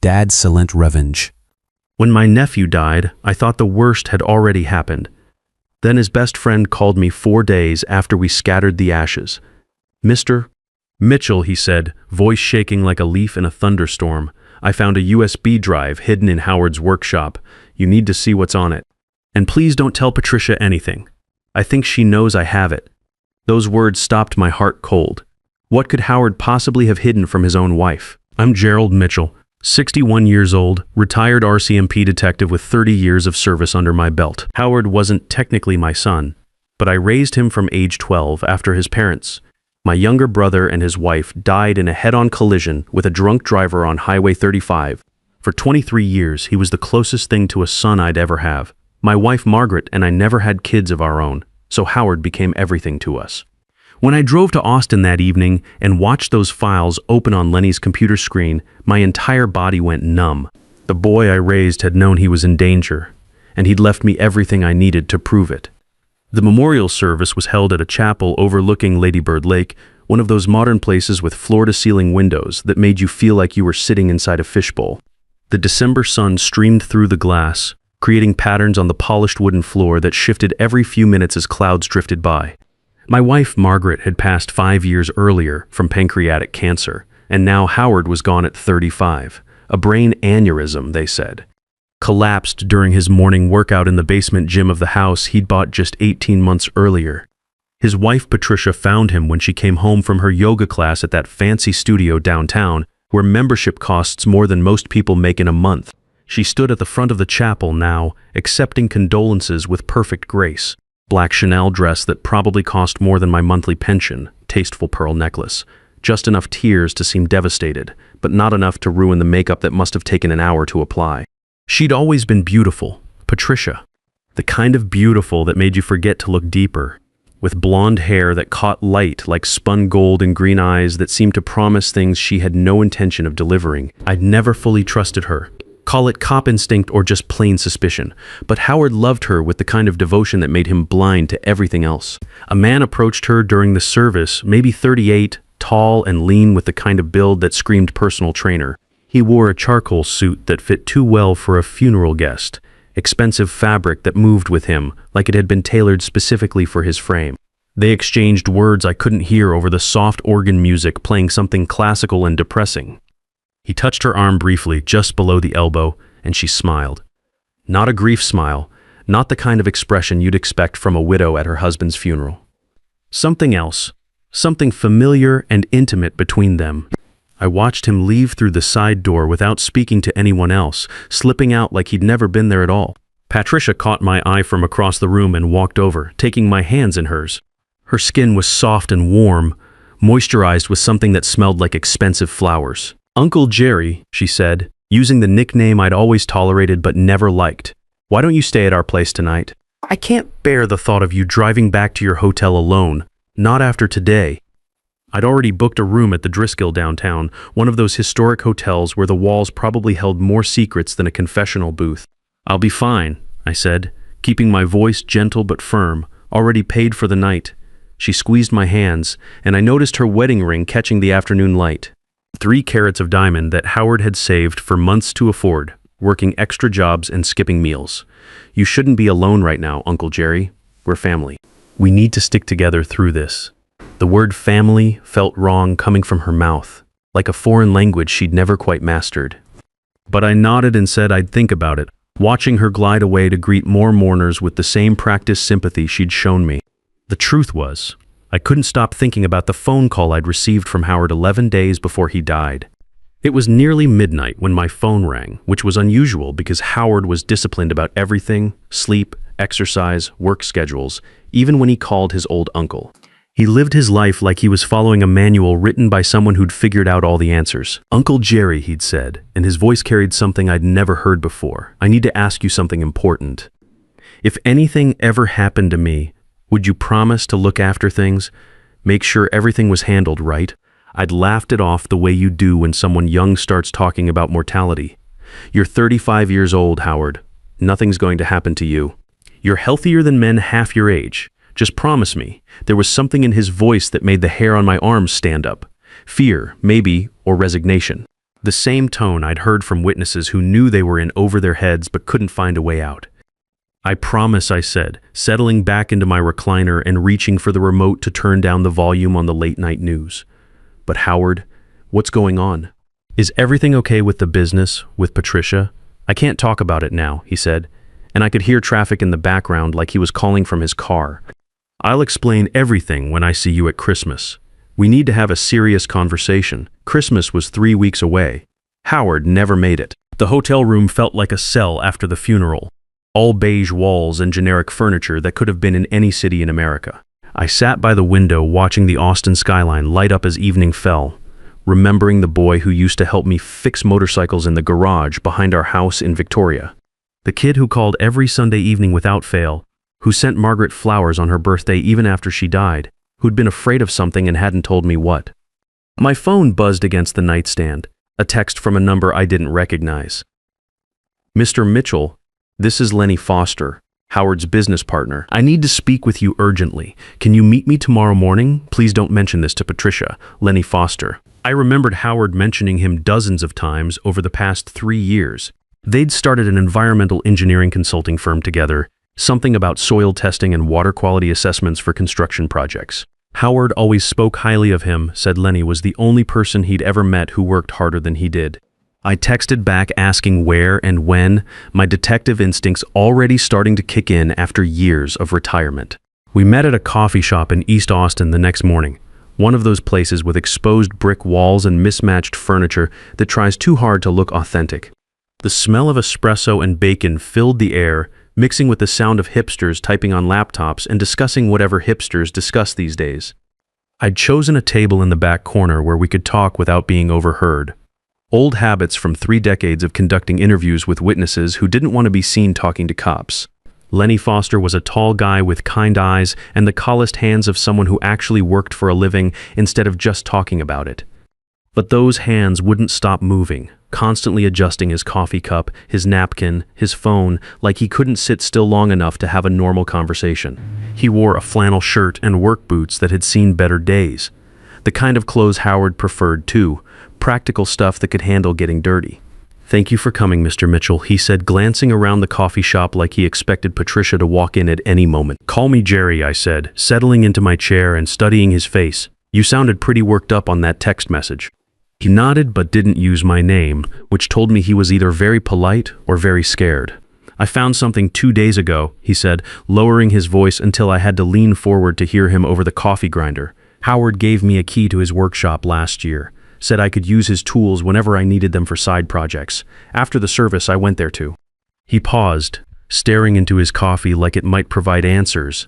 Dad's silent revenge. When my nephew died, I thought the worst had already happened. Then his best friend called me 4 days after we scattered the ashes. "Mr. Mitchell," he said, voice shaking like a leaf in a thunderstorm, "I found a USB drive hidden in Howard's workshop. You need to see what's on it. And please don't tell Patricia anything. I think she knows I have it." Those words stopped my heart cold. What could Howard possibly have hidden from his own wife? I'm Gerald Mitchell, 61 years old, retired RCMP detective with 30 years of service under my belt. Howard wasn't technically my son, but I raised him from age 12 after his parents, my younger brother and his wife, died in a head-on collision with a drunk driver on Highway 35. For 23 years, he was the closest thing to a son I'd ever have. My wife Margaret and I never had kids of our own, so Howard became everything to us. When I drove to Austin that evening and watched those files open on Lenny's computer screen, my entire body went numb. The boy I raised had known he was in danger, and he'd left me everything I needed to prove it. The memorial service was held at a chapel overlooking Lady Bird Lake, one of those modern places with floor-to-ceiling windows that made you feel like you were sitting inside a fishbowl. The December sun streamed through the glass, creating patterns on the polished wooden floor that shifted every few minutes as clouds drifted by. My wife, Margaret, had passed 5 years earlier from pancreatic cancer, and now Howard was gone at 35. A brain aneurysm, they said. Collapsed during his morning workout in the basement gym of the house he'd bought just 18 months earlier. His wife, Patricia, found him when she came home from her yoga class at that fancy studio downtown, where membership costs more than most people make in a month. She stood at the front of the chapel now, accepting condolences with perfect grace. Black Chanel dress that probably cost more than my monthly pension, tasteful pearl necklace. Just enough tears to seem devastated, but not enough to ruin the makeup that must have taken an hour to apply. She'd always been beautiful, Patricia. The kind of beautiful that made you forget to look deeper. With blonde hair that caught light like spun gold and green eyes that seemed to promise things she had no intention of delivering. I'd never fully trusted her. Call it cop instinct or just plain suspicion, but Howard loved her with the kind of devotion that made him blind to everything else. A man approached her during the service, maybe 38, tall and lean with the kind of build that screamed personal trainer. He wore a charcoal suit that fit too well for a funeral guest, expensive fabric that moved with him like it had been tailored specifically for his frame. They exchanged words I couldn't hear over the soft organ music playing something classical and depressing. He touched her arm briefly, just below the elbow, and she smiled. Not a grief smile, not the kind of expression you'd expect from a widow at her husband's funeral. Something else, something familiar and intimate between them. I watched him leave through the side door without speaking to anyone else, slipping out like he'd never been there at all. Patricia caught my eye from across the room and walked over, taking my hands in hers. Her skin was soft and warm, moisturized with something that smelled like expensive flowers. "Uncle Jerry," she said, using the nickname I'd always tolerated but never liked. "Why don't you stay at our place tonight? I can't bear the thought of you driving back to your hotel alone. Not after today." I'd already booked a room at the Driscoll downtown, one of those historic hotels where the walls probably held more secrets than a confessional booth. "I'll be fine," I said, keeping my voice gentle but firm, already paid for the night. She squeezed my hands, and I noticed her wedding ring catching the afternoon light. 3 carats of diamond that Howard had saved for months to afford, working extra jobs and skipping meals. "You shouldn't be alone right now, Uncle Jerry. We're family. We need to stick together through this." The word family felt wrong coming from her mouth, like a foreign language she'd never quite mastered. But I nodded and said I'd think about it, watching her glide away to greet more mourners with the same practiced sympathy she'd shown me. The truth was, I couldn't stop thinking about the phone call I'd received from Howard 11 days before he died. It was nearly midnight when my phone rang, which was unusual because Howard was disciplined about everything: sleep, exercise, work schedules, even when he called his old uncle. He lived his life like he was following a manual written by someone who'd figured out all the answers. "Uncle Jerry," he'd said, and his voice carried something I'd never heard before. "I need to ask you something important. If anything ever happened to me, would you promise to look after things? Make sure everything was handled right?" I'd laughed it off the way you do when someone young starts talking about mortality. "You're 35 years old, Howard. Nothing's going to happen to you. You're healthier than men half your age. Just promise me." There was something in his voice that made the hair on my arms stand up. Fear, maybe, or resignation. The same tone I'd heard from witnesses who knew they were in over their heads but couldn't find a way out. "I promise," I said, settling back into my recliner and reaching for the remote to turn down the volume on the late-night news. "But Howard, what's going on? Is everything okay with the business, with Patricia? I can't talk about it now," he said, and I could hear traffic in the background like he was calling from his car. "I'll explain everything when I see you at Christmas. We need to have a serious conversation. Christmas was 3 weeks away." Howard never made it. The hotel room felt like a cell after the funeral. All beige walls and generic furniture that could have been in any city in America. I sat by the window watching the Austin skyline light up as evening fell, remembering the boy who used to help me fix motorcycles in the garage behind our house in Victoria. The kid who called every Sunday evening without fail, who sent Margaret flowers on her birthday even after she died, who'd been afraid of something and hadn't told me what. My phone buzzed against the nightstand, a text from a number I didn't recognize. "Mr. Mitchell, this is Lenny Foster, Howard's business partner. I need to speak with you urgently. Can you meet me tomorrow morning? Please don't mention this to Patricia. Lenny Foster." I remembered Howard mentioning him dozens of times over the past 3 years. They'd started an environmental engineering consulting firm together, something about soil testing and water quality assessments for construction projects. Howard always spoke highly of him, said Lenny was the only person he'd ever met who worked harder than he did. I texted back asking where and when, my detective instincts already starting to kick in after years of retirement. We met at a coffee shop in East Austin the next morning, one of those places with exposed brick walls and mismatched furniture that tries too hard to look authentic. The smell of espresso and bacon filled the air, mixing with the sound of hipsters typing on laptops and discussing whatever hipsters discuss these days. I'd chosen a table in the back corner where we could talk without being overheard. Old habits from 3 decades of conducting interviews with witnesses who didn't want to be seen talking to cops. Lenny Foster was a tall guy with kind eyes and the calloused hands of someone who actually worked for a living instead of just talking about it. But those hands wouldn't stop moving, constantly adjusting his coffee cup, his napkin, his phone, like he couldn't sit still long enough to have a normal conversation. He wore a flannel shirt and work boots that had seen better days. The kind of clothes Howard preferred too, practical stuff that could handle getting dirty. "Thank you for coming, Mr. Mitchell," he said, glancing around the coffee shop like he expected Patricia to walk in at any moment. "Call me Jerry," I said, settling into my chair and studying his face. "You sounded pretty worked up on that text message." He nodded but didn't use my name, which told me he was either very polite or very scared. "I found something 2 days ago," he said, lowering his voice until I had to lean forward to hear him over the coffee grinder. "Howard gave me a key to his workshop last year. Said I could use his tools whenever I needed them for side projects. After the service, I went there too." He paused, staring into his coffee like it might provide answers.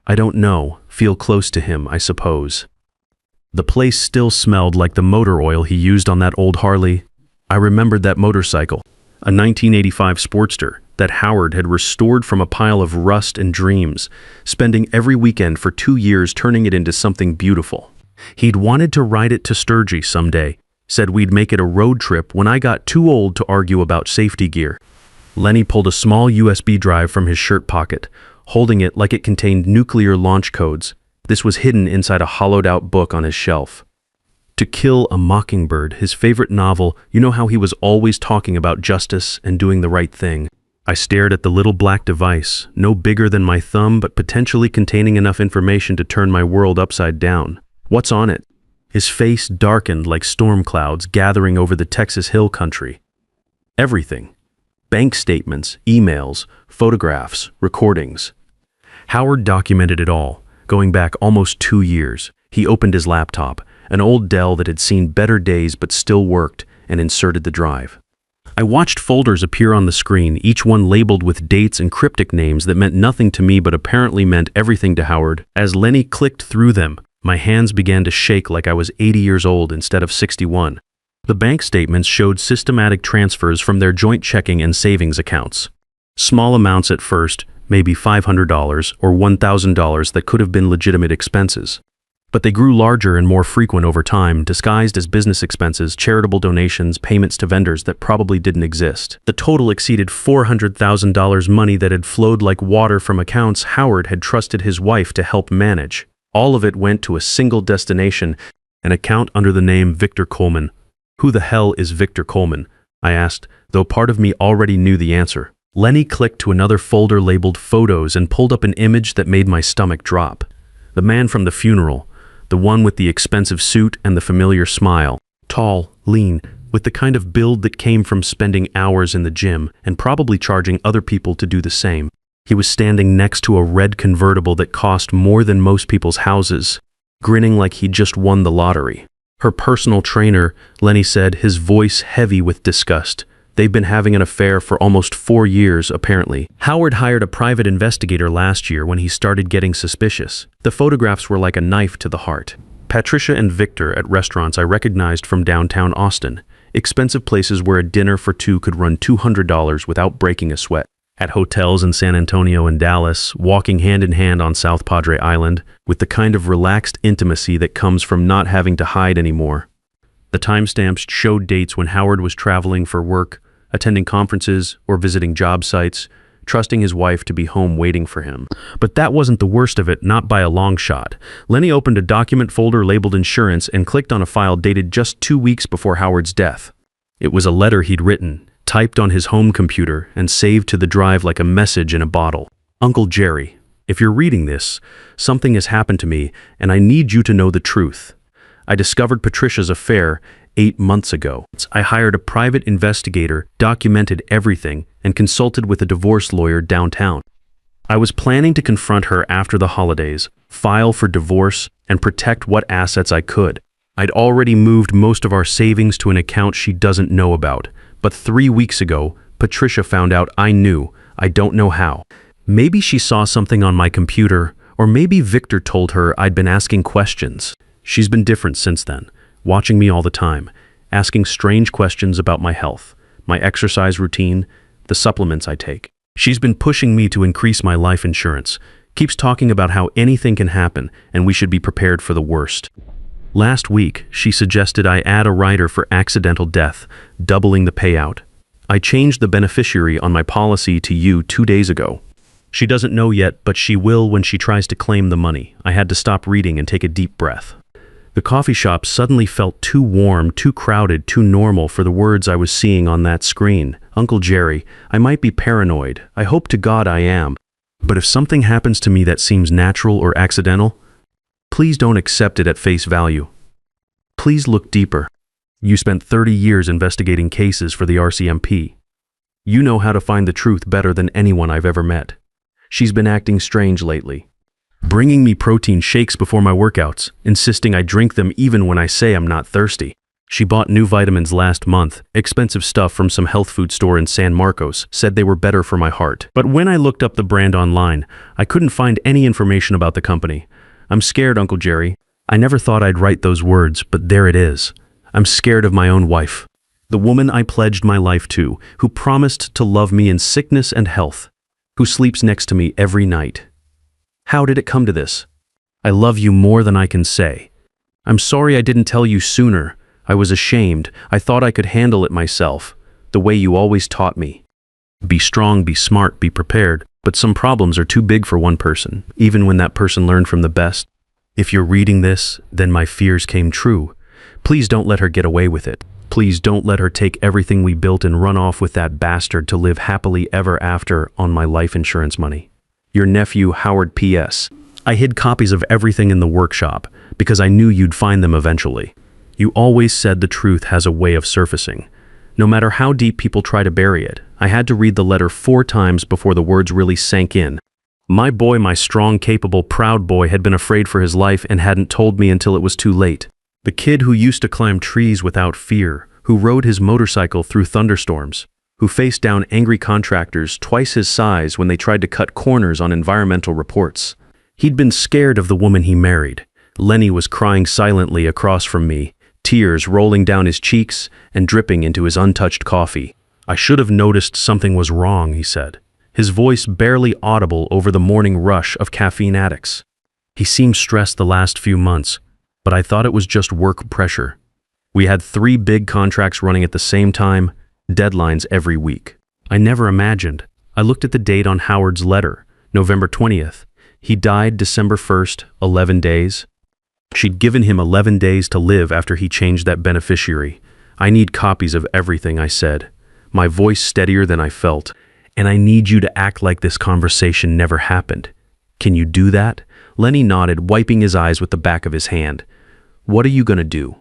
"I don't know. Feel close to him, I suppose." The place still smelled like the motor oil he used on that old Harley. I remembered that motorcycle, a 1985 Sportster that Howard had restored from a pile of rust and dreams, spending every weekend for 2 years turning it into something beautiful. He'd wanted to ride it to Sturgis someday, said we'd make it a road trip when I got too old to argue about safety gear. Lenny pulled a small USB drive from his shirt pocket, holding it like it contained nuclear launch codes. This was hidden inside a hollowed-out book on his shelf. To Kill a Mockingbird, his favorite novel, you know how he was always talking about justice and doing the right thing. I stared at the little black device, no bigger than my thumb but potentially containing enough information to turn my world upside down. "What's on it?" His face darkened like storm clouds gathering over the Texas Hill Country. "Everything. Bank statements, emails, photographs, recordings." Howard documented it all, going back almost 2 years. He opened his laptop, an old Dell that had seen better days but still worked, and inserted the drive. I watched folders appear on the screen, each one labeled with dates and cryptic names that meant nothing to me but apparently meant everything to Howard. As Lenny clicked through them, my hands began to shake like I was 80 years old instead of 61. The bank statements showed systematic transfers from their joint checking and savings accounts. Small amounts at first, maybe $500 or $1,000 that could have been legitimate expenses. But they grew larger and more frequent over time, disguised as business expenses, charitable donations, payments to vendors that probably didn't exist. The total exceeded $400,000 money that had flowed like water from accounts Howard had trusted his wife to help manage. All of it went to a single destination, an account under the name Victor Coleman, Who the hell is Victor Coleman? I asked, though part of me already knew the answer. Lenny clicked to another folder labeled Photos and pulled up an image that made my stomach drop. The man from the funeral, the one with the expensive suit and the familiar smile. Tall, lean, with the kind of build that came from spending hours in the gym and probably charging other people to do the same. He was standing next to a red convertible that cost more than most people's houses, grinning like he'd just won the lottery. Her personal trainer, Lenny said, his voice heavy with disgust. They've been having an affair for almost 4 years, apparently. Howard hired a private investigator last year when he started getting suspicious. The photographs were like a knife to the heart. Patricia and Victor at restaurants I recognized from downtown Austin. Expensive places where a dinner for two could run $200 without breaking a sweat. At hotels in San Antonio and Dallas, walking hand in hand on South Padre Island, with the kind of relaxed intimacy that comes from not having to hide anymore. The timestamps showed dates when Howard was traveling for work, attending conferences, or visiting job sites, trusting his wife to be home waiting for him. But that wasn't the worst of it, not by a long shot. Lenny opened a document folder labeled Insurance and clicked on a file dated just 2 weeks before Howard's death. It was a letter he'd written, typed on his home computer, and saved to the drive like a message in a bottle. Uncle Jerry, if you're reading this, something has happened to me, and I need you to know the truth. I discovered Patricia's affair 8 months ago. I hired a private investigator, documented everything, and consulted with a divorce lawyer downtown. I was planning to confront her after the holidays, file for divorce, and protect what assets I could. I'd already moved most of our savings to an account she doesn't know about, but 3 weeks ago, Patricia found out I knew. I don't know how. Maybe she saw something on my computer, or maybe Victor told her I'd been asking questions. She's been different since then, watching me all the time, asking strange questions about my health, my exercise routine, the supplements I take. She's been pushing me to increase my life insurance, keeps talking about how anything can happen and we should be prepared for the worst. Last week, she suggested I add a rider for accidental death, doubling the payout. I changed the beneficiary on my policy to you 2 days ago. She doesn't know yet, but she will when she tries to claim the money. I had to stop reading and take a deep breath. The coffee shop suddenly felt too warm, too crowded, too normal for the words I was seeing on that screen. Uncle Jerry, I might be paranoid. I hope to God I am. But if something happens to me that seems natural or accidental, please don't accept it at face value. Please look deeper. You spent 30 years investigating cases for the RCMP. You know how to find the truth better than anyone I've ever met. She's been acting strange lately. Bringing me protein shakes before my workouts, insisting I drink them even when I say I'm not thirsty. She bought new vitamins last month, expensive stuff from some health food store in San Marcos, said they were better for my heart. But when I looked up the brand online, I couldn't find any information about the company. I'm scared, Uncle Jerry. I never thought I'd write those words, but there it is. I'm scared of my own wife. The woman I pledged my life to, who promised to love me in sickness and health, who sleeps next to me every night. How did it come to this? I love you more than I can say. I'm sorry I didn't tell you sooner. I was ashamed. I thought I could handle it myself, the way you always taught me. Be strong, be smart, be prepared. But some problems are too big for one person, even when that person learned from the best. If you're reading this, then my fears came true. Please don't let her get away with it. Please don't let her take everything we built and run off with that bastard to live happily ever after on my life insurance money. Your nephew, Howard P.S. I hid copies of everything in the workshop because I knew you'd find them eventually. You always said the truth has a way of surfacing. No matter how deep people try to bury it, I had to read the letter 4 times before the words really sank in. My boy, my strong, capable, proud boy, had been afraid for his life and hadn't told me until it was too late. The kid who used to climb trees without fear, who rode his motorcycle through thunderstorms, who faced down angry contractors twice his size when they tried to cut corners on environmental reports. He'd been scared of the woman he married. Lenny was crying silently across from me, tears rolling down his cheeks and dripping into his untouched coffee. I should have noticed something was wrong, he said, his voice barely audible over the morning rush of caffeine addicts. He seemed stressed the last few months, but I thought it was just work pressure. We had 3 big contracts running at the same time, deadlines every week. I never imagined. I looked at the date on Howard's letter, November 20th. He died December 1st, 11 days. She'd given him 11 days to live after he changed that beneficiary. I need copies of everything, I said, my voice steadier than I felt. And I need you to act like this conversation never happened. Can you do that? Lenny nodded, wiping his eyes with the back of his hand. What are you going to do?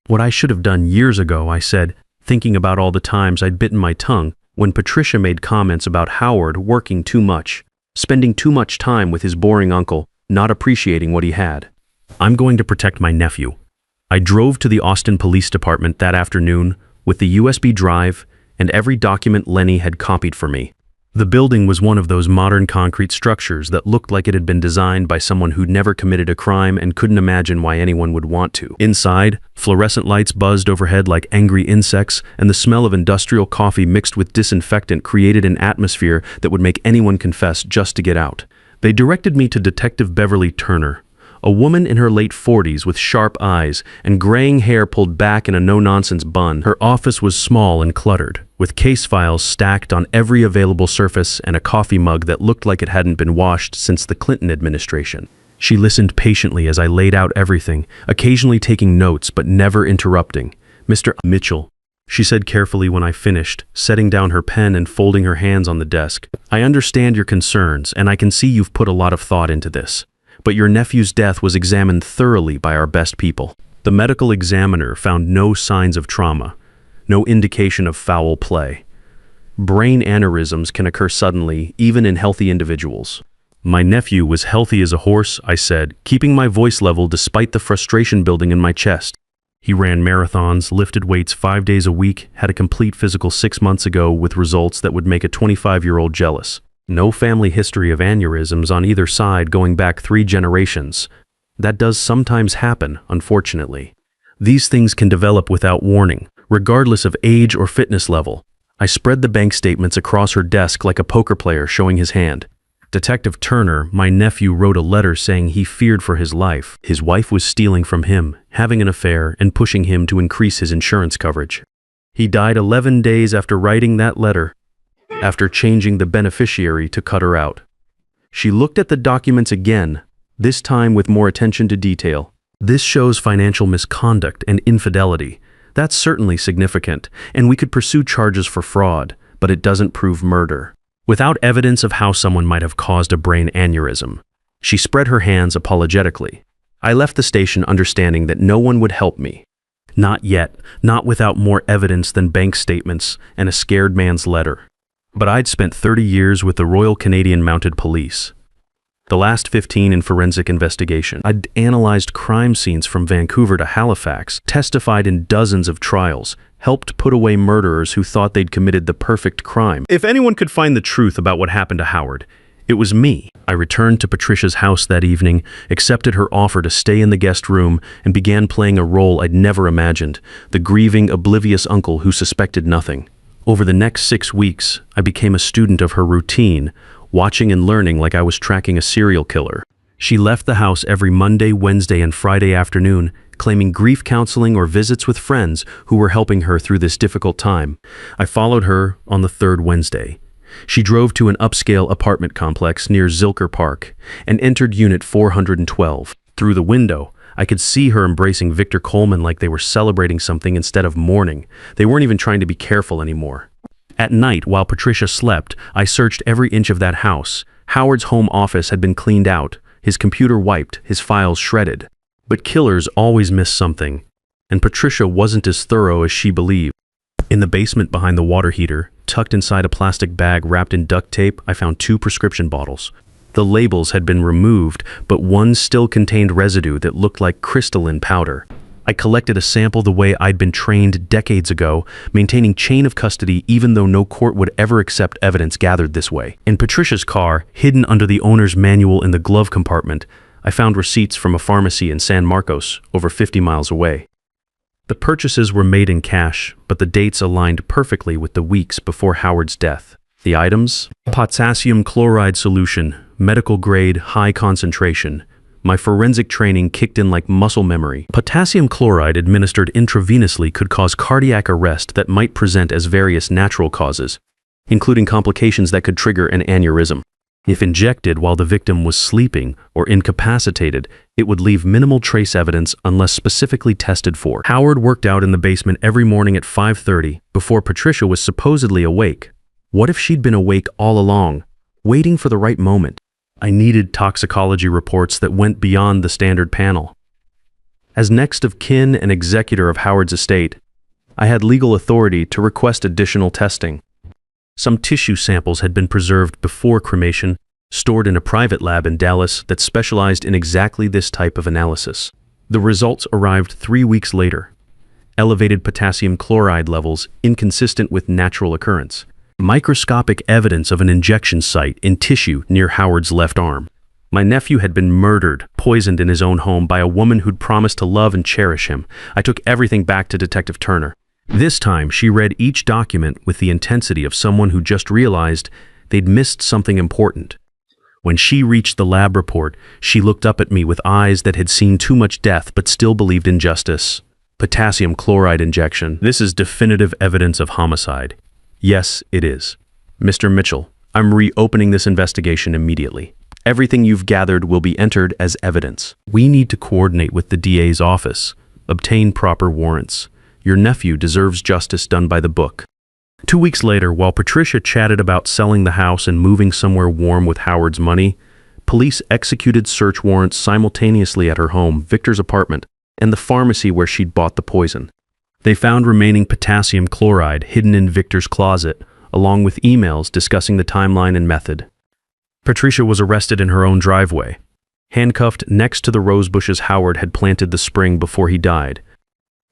What I should have done years ago, I said, thinking about all the times I'd bitten my tongue when Patricia made comments about Howard working too much, spending too much time with his boring uncle, not appreciating what he had. I'm going to protect my nephew. I drove to the Austin Police Department that afternoon with the USB drive and every document Lenny had copied for me. The building was one of those modern concrete structures that looked like it had been designed by someone who'd never committed a crime and couldn't imagine why anyone would want to. Inside, fluorescent lights buzzed overhead like angry insects, and the smell of industrial coffee mixed with disinfectant created an atmosphere that would make anyone confess just to get out. They directed me to Detective Beverly Turner, a woman in her late 40s with sharp eyes and graying hair pulled back in a no-nonsense bun. Her office was small and cluttered, with case files stacked on every available surface and a coffee mug that looked like it hadn't been washed since the Clinton administration. She listened patiently as I laid out everything, occasionally taking notes but never interrupting. "Mr. Mitchell," she said carefully when I finished, setting down her pen and folding her hands on the desk. "I understand your concerns, and I can see you've put a lot of thought into this. But your nephew's death was examined thoroughly by our best people. The medical examiner found no signs of trauma, no indication of foul play. Brain aneurysms can occur suddenly, even in healthy individuals." "My nephew was healthy as a horse," I said, keeping my voice level despite the frustration building in my chest. "He ran marathons, lifted weights 5 days a week, had a complete physical 6 months ago with results that would make a 25-year-old jealous. No family history of aneurysms on either side going back 3 generations. That does sometimes happen, unfortunately. These things can develop without warning, regardless of age or fitness level." I spread the bank statements across her desk like a poker player showing his hand. "Detective Turner, my nephew wrote a letter saying he feared for his life. His wife was stealing from him, having an affair, and pushing him to increase his insurance coverage. He died 11 days after writing that letter, after changing the beneficiary to cut her out." She looked at the documents again, this time with more attention to detail. "This shows financial misconduct and infidelity. That's certainly significant, and we could pursue charges for fraud, but it doesn't prove murder. Without evidence of how someone might have caused a brain aneurysm." She spread her hands apologetically. I left the station understanding that no one would help me. Not yet, not without more evidence than bank statements and a scared man's letter. But I'd spent 30 years with the Royal Canadian Mounted Police. The last 15 in forensic investigation. I'd analyzed crime scenes from Vancouver to Halifax, testified in dozens of trials, helped put away murderers who thought they'd committed the perfect crime. If anyone could find the truth about what happened to Howard, it was me. I returned to Patricia's house that evening, accepted her offer to stay in the guest room, and began playing a role I'd never imagined, the grieving, oblivious uncle who suspected nothing. Over the next 6 weeks, I became a student of her routine, watching and learning like I was tracking a serial killer. She left the house every Monday, Wednesday, and Friday afternoon, claiming grief counseling or visits with friends who were helping her through this difficult time. I followed her on the 3rd Wednesday. She drove to an upscale apartment complex near Zilker Park and entered Unit 412. Through the window, I could see her embracing Victor Coleman like they were celebrating something instead of mourning. They weren't even trying to be careful anymore. At night, while Patricia slept, I searched every inch of that house. Howard's home office had been cleaned out, his computer wiped, his files shredded. But killers always miss something, and Patricia wasn't as thorough as she believed. In the basement behind the water heater, tucked inside a plastic bag wrapped in duct tape, I found 2 prescription bottles. The labels had been removed, but one still contained residue that looked like crystalline powder. I collected a sample the way I'd been trained decades ago, maintaining chain of custody even though no court would ever accept evidence gathered this way. In Patricia's car, hidden under the owner's manual in the glove compartment, I found receipts from a pharmacy in San Marcos, over 50 miles away. The purchases were made in cash, but the dates aligned perfectly with the weeks before Howard's death. The items? Potassium chloride solution, medical grade, high concentration. My forensic training kicked in like muscle memory. Potassium chloride administered intravenously could cause cardiac arrest that might present as various natural causes, including complications that could trigger an aneurysm. If injected while the victim was sleeping or incapacitated, it would leave minimal trace evidence unless specifically tested for. Howard worked out in the basement every morning at 5:30 before Patricia was supposedly awake. What if she'd been awake all along, waiting for the right moment? I needed toxicology reports that went beyond the standard panel. As next of kin and executor of Howard's estate, I had legal authority to request additional testing. Some tissue samples had been preserved before cremation, stored in a private lab in Dallas that specialized in exactly this type of analysis. The results arrived 3 weeks later. Elevated potassium chloride levels inconsistent with natural occurrence. Microscopic evidence of an injection site in tissue near Howard's left arm. My nephew had been murdered, poisoned in his own home by a woman who'd promised to love and cherish him. I took everything back to Detective Turner. This time, she read each document with the intensity of someone who just realized they'd missed something important. When she reached the lab report, she looked up at me with eyes that had seen too much death but still believed in justice. Potassium chloride injection. This is definitive evidence of homicide. Yes, it is. Mr. Mitchell, I'm reopening this investigation immediately. Everything you've gathered will be entered as evidence. We need to coordinate with the DA's office, obtain proper warrants. Your nephew deserves justice done by the book. 2 weeks later, while Patricia chatted about selling the house and moving somewhere warm with Howard's money, police executed search warrants simultaneously at her home, Victor's apartment, and the pharmacy where she'd bought the poison. They found remaining potassium chloride hidden in Victor's closet, along with emails discussing the timeline and method. Patricia was arrested in her own driveway, handcuffed next to the rose bushes Howard had planted the spring before he died.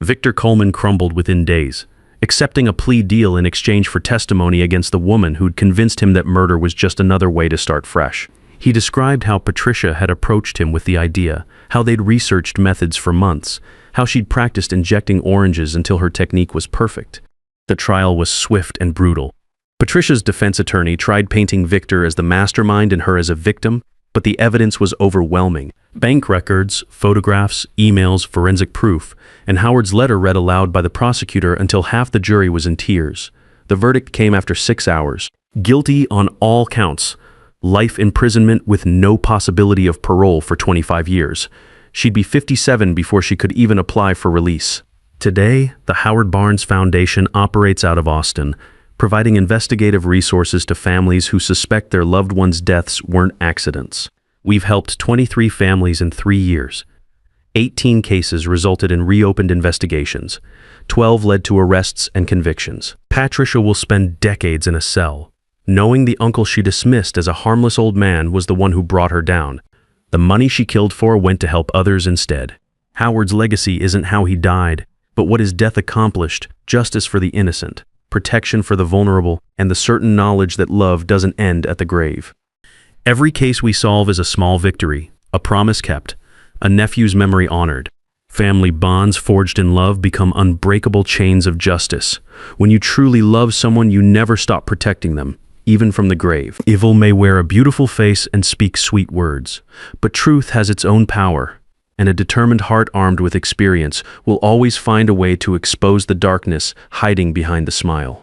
Victor Coleman crumbled within days, accepting a plea deal in exchange for testimony against the woman who'd convinced him that murder was just another way to start fresh. He described how Patricia had approached him with the idea, how they'd researched methods for months, how she'd practiced injecting oranges until her technique was perfect. The trial was swift and brutal. Patricia's defense attorney tried painting Victor as the mastermind and her as a victim, but the evidence was overwhelming. Bank records, photographs, emails, forensic proof, and Howard's letter read aloud by the prosecutor until half the jury was in tears. The verdict came after 6 hours. Guilty on all counts. Life imprisonment with no possibility of parole for 25 years. She'd be 57 before she could even apply for release. Today, the Howard Barnes Foundation operates out of Austin, providing investigative resources to families who suspect their loved ones' deaths weren't accidents. We've helped 23 families in 3 years. 18 cases resulted in reopened investigations. 12 led to arrests and convictions. Patricia will spend decades in a cell, knowing the uncle she dismissed as a harmless old man was the one who brought her down. The money she killed for went to help others instead. Howard's legacy isn't how he died, but what his death accomplished: justice for the innocent, protection for the vulnerable, and the certain knowledge that love doesn't end at the grave. Every case we solve is a small victory, a promise kept, a nephew's memory honored. Family bonds forged in love become unbreakable chains of justice. When you truly love someone, you never stop protecting them, even from the grave. Evil may wear a beautiful face and speak sweet words, but truth has its own power, and a determined heart armed with experience will always find a way to expose the darkness hiding behind the smile.